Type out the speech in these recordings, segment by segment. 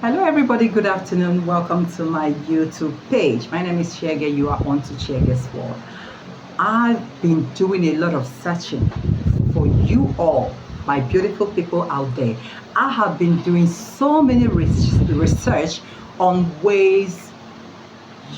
Hello everybody, good afternoon. Welcome to my YouTube page. My name is Chege. You are on to Chege's World. I've been doing a lot of searching for you all, my beautiful people out there. I have been doing so many research on ways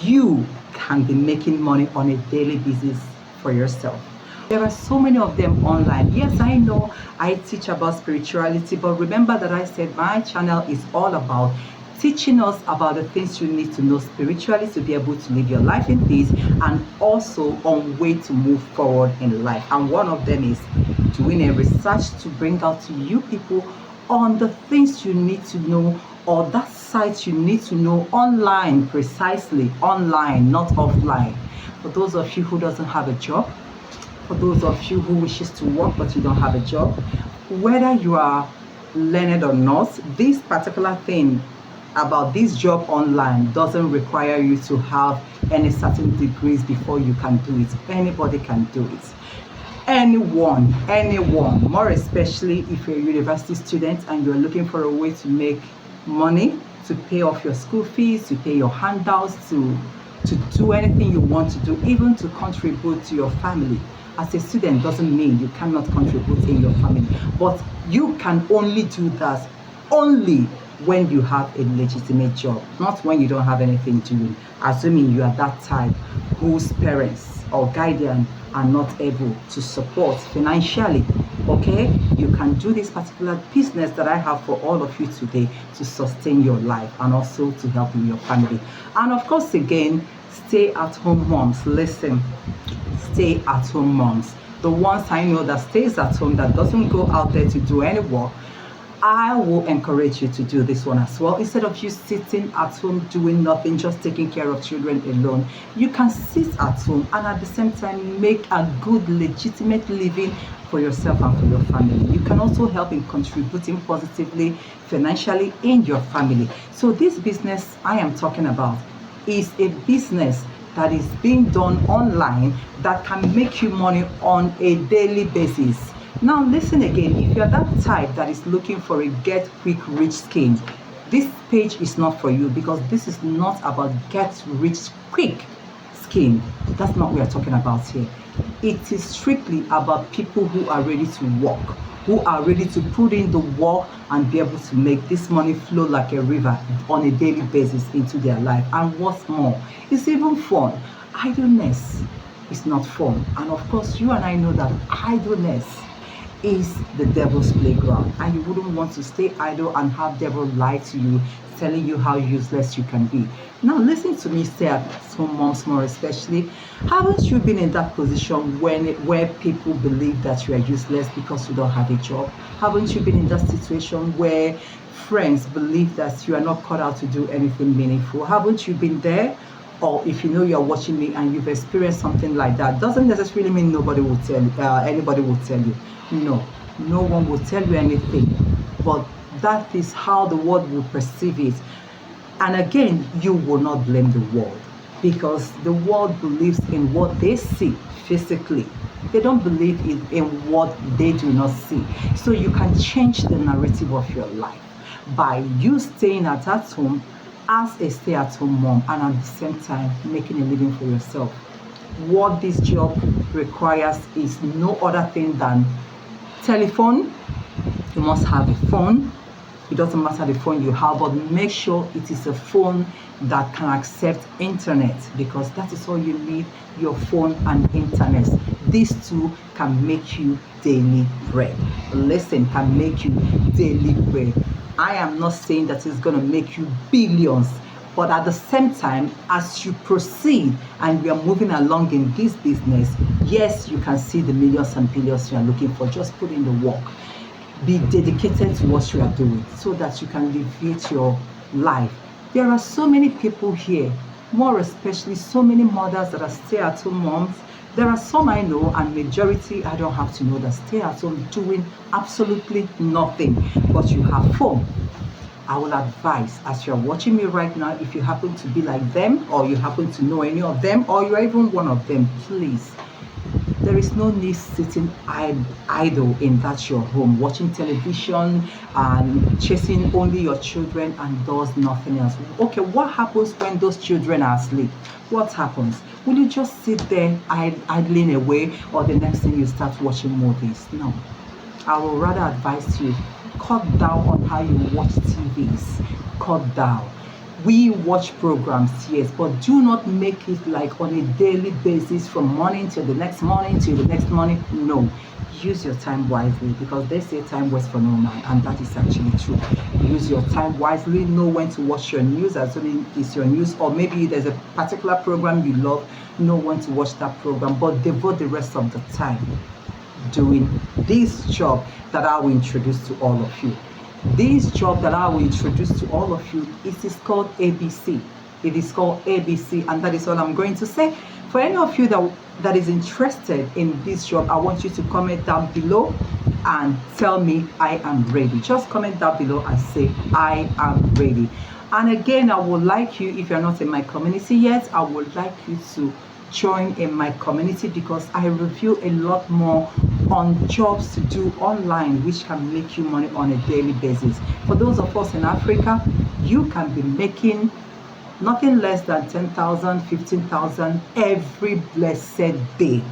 you can be making money on a daily basis for yourself. There are so many of them online. Yes, I know I teach about spirituality, but remember that I said my channel is all about teaching us about the things you need to know spiritually to be able to live your life in peace, and also on way to move forward in life. And one of them is doing a research to bring out to you people on the things you need to know, or that site you need to know online, precisely online, not offline. For those of you who doesn't have a job, for those of you who wishes to work but you don't have a job, whether you are learned or not, this particular thing about this job online doesn't require you to have any certain degrees before you can do it. Anybody can do it. Anyone, more especially if you're a university student and you're looking for a way to make money, to pay off your school fees, to pay your handouts, to do anything you want to do, even to contribute to your family. As a student doesn't mean you cannot contribute in your family, but you can only do that only when you have a legitimate job, not when you don't have anything doing, assuming you are that type whose parents or guardian are not able to support financially. Okay, you can do this particular business that I have for all of you today to sustain your life and also to help in your family. And of course, again, stay at home moms, listen, stay at home moms, the ones I know that stays at home, that doesn't go out there to do any work, I will encourage you to do this one as well. Instead of you sitting at home doing nothing, just taking care of children alone, you can sit at home and at the same time make a good, legitimate living for yourself and for your family. You can also help in contributing positively financially in your family. So this business I am talking about is a business that is being done online that can make you money on a daily basis. Now listen again, if you're that type that is looking for a get quick rich scheme, this page is not for you, because this is not about get rich quick scheme. That's not what we're talking about here. It is strictly about people who are ready to work, who are ready to put in the work and be able to make this money flow like a river on a daily basis into their life. And what's more, it's even fun. Idleness is not fun. And of course, you and I know that idleness is the devil's playground, and you wouldn't want to stay idle and have devil lie to you, telling you how useless you can be. Now listen to me, stay at home moms more especially. Haven't you been in that position where people believe that you are useless because you don't have a job? Haven't you been in that situation where friends believe that you are not cut out to do anything meaningful? Haven't you been there? Or if you know you're watching me and you've experienced something like that, doesn't necessarily mean anybody will tell you. No one will tell you anything, but that is how the world will perceive it. And again, you will not blame the world, because the world believes in what they see physically. They don't believe in what they do not see. So you can change the narrative of your life by you staying at home as a stay-at-home mom, and at the same time making a living for yourself. What this job requires is no other thing than telephone. You must have a phone. It doesn't matter the phone you have, but make sure it is a phone that can accept internet, because that is all you need, your phone and internet. These two can make you daily bread. Listen, can make you daily bread. I am not saying that it's going to make you billions, but at the same time, as you proceed and you are moving along in this business, yes, you can see the millions and billions you are looking for. Just put in the work. Be dedicated to what you are doing so that you can elevate your life. There are so many people here, more especially so many mothers that are stay-at-home moms. There are some I know, and majority I don't have to know, that stay at home doing absolutely nothing, but you have phone. I will advise, as you're watching me right now, if you happen to be like them, or you happen to know any of them, or you're even one of them, please, there is no need sitting idle in that your home, watching television and chasing only your children and does nothing else. Okay, what happens when those children are asleep? What happens? Will you just sit there idling away, or the next thing you start watching movies? No. I will rather advise you, cut down on how you watch TVs. Cut down. We watch programs, yes, but do not make it like on a daily basis from morning till the next morning till the next morning. No. Use your time wisely, because they say time waits for no man, and that is actually true. Use your time wisely. Know when to watch your news, as only it's your news, or maybe there's a particular program you love. Know when to watch that program, but devote the rest of the time doing this job that I will introduce to all of you. This job that I will introduce to all of you, it is called ABC. It is called ABC, and that is all I'm going to say. For any of you that is interested in this job, I want you to comment down below and tell me I am ready. Just comment down below and say I am ready. And again, I would like you, if you're not in my community yet, I would like you to join in my community, because I review a lot more on jobs to do online which can make you money on a daily basis. For those of us in Africa, you can be making nothing less than 10,000, 15,000 every blessed day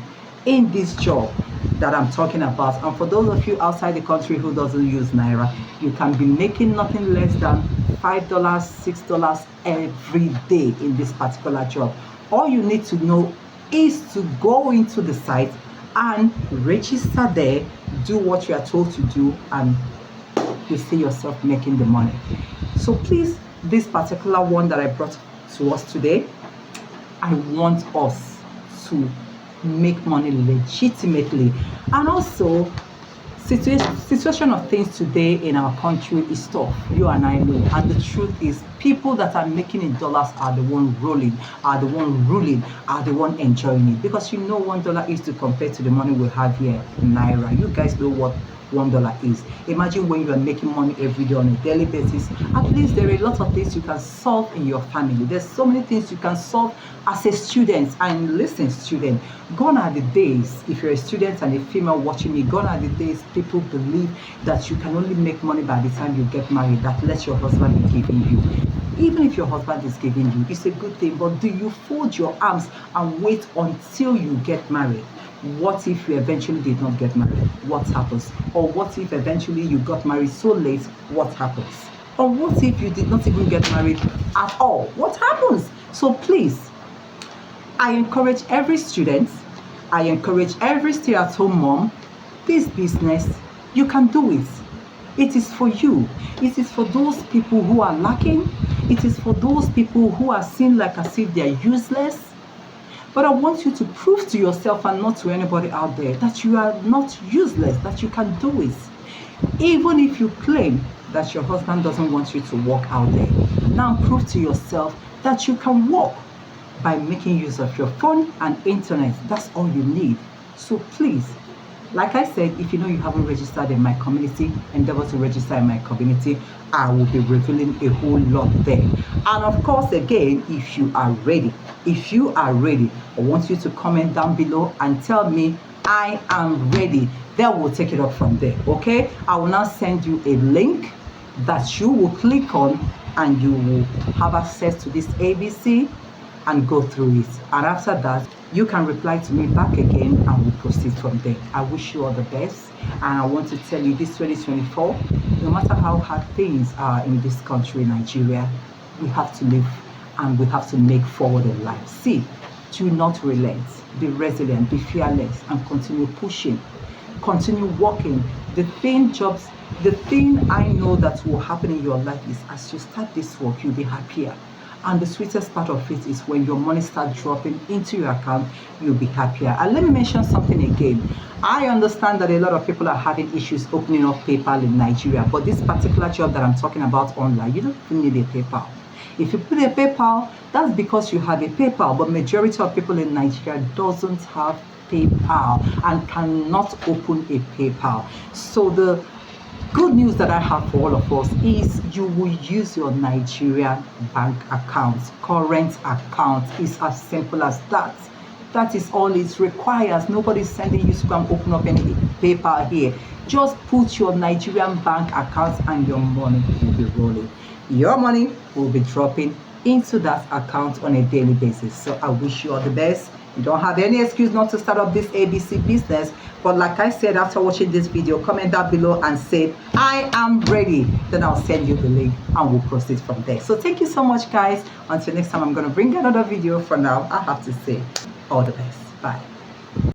in this job that I'm talking about. And for those of you outside the country who doesn't use Naira, you can be making nothing less than $5, $6 every day in this particular job. All you need to know is to go into the site and register there, do what you are told to do, and you see yourself making the money. So please, this particular one that I brought to us today, I want us to make money legitimately. And also, situation of things today in our country is tough. You and I know. And the truth is, people that are making in dollars are the one rolling, are the one ruling, are the one enjoying it. Because you know $1 is to compare to the money we have here in Naira. You guys know what $1 is. Imagine when you are making money every day on a daily basis. At least there are a lot of things you can solve in your family. There's so many things you can solve as a student. And listen, student, gone are the days, if you're a student and a female watching me, gone are the days people believe that you can only make money by the time you get married, that let your husband be giving you. Even if your husband is giving you, it's a good thing, but do you fold your arms and wait until you get married? What if you eventually did not get married? What happens? Or what if eventually you got married so late? What happens? Or what if you did not even get married at all? What happens? So please, I encourage every student, I encourage every stay-at-home mom, this business, you can do it. It is for you. It is for those people who are lacking. It is for those people who are seen like as if they are useless. But I want you to prove to yourself and not to anybody out there that you are not useless, that you can do it. Even if you claim that your husband doesn't want you to work out there, now prove to yourself that you can work by making use of your phone and internet. That's all you need. So please, like I said, if you know you haven't registered in my community, endeavor to register in my community. I will be revealing a whole lot there. And of course, again, if you are ready, I want you to comment down below and tell me I am ready. Then we'll take it up from there, okay? I will now send you a link that you will click on, and you will have access to this ABC and go through it. And after that, you can reply to me back again and we'll proceed from there. I wish you all the best. And I want to tell you, this 2024, no matter how hard things are in this country, Nigeria, we have to live and we have to make forward in life. See, do not relent. Be resilient, be fearless, and continue pushing. Continue working. The thing I know that will happen in your life is, as you start this work, you'll be happier. And the sweetest part of it is when your money starts dropping into your account, you'll be happier. And let me mention something again. I understand that a lot of people are having issues opening up PayPal in Nigeria, but this particular job that I'm talking about online, you don't even need a PayPal. If you put a PayPal, that's because you have a PayPal, but majority of people in Nigeria doesn't have PayPal and cannot open a PayPal. So the good news that I have for all of us is you will use your Nigerian bank account, current account. Is as simple as that. That is all it requires. Nobody's sending you to go and open up any paper here. Just put your Nigerian bank account and your money will be rolling. Your money will be dropping into that account on a daily basis. So I wish you all the best. You don't have any excuse not to start up this ABC business. But like I said, after watching this video, comment down below and say, I am ready. Then I'll send you the link and we'll proceed from there. So thank you so much, guys. Until next time, I'm going to bring another video. For now, I have to say all the best. Bye.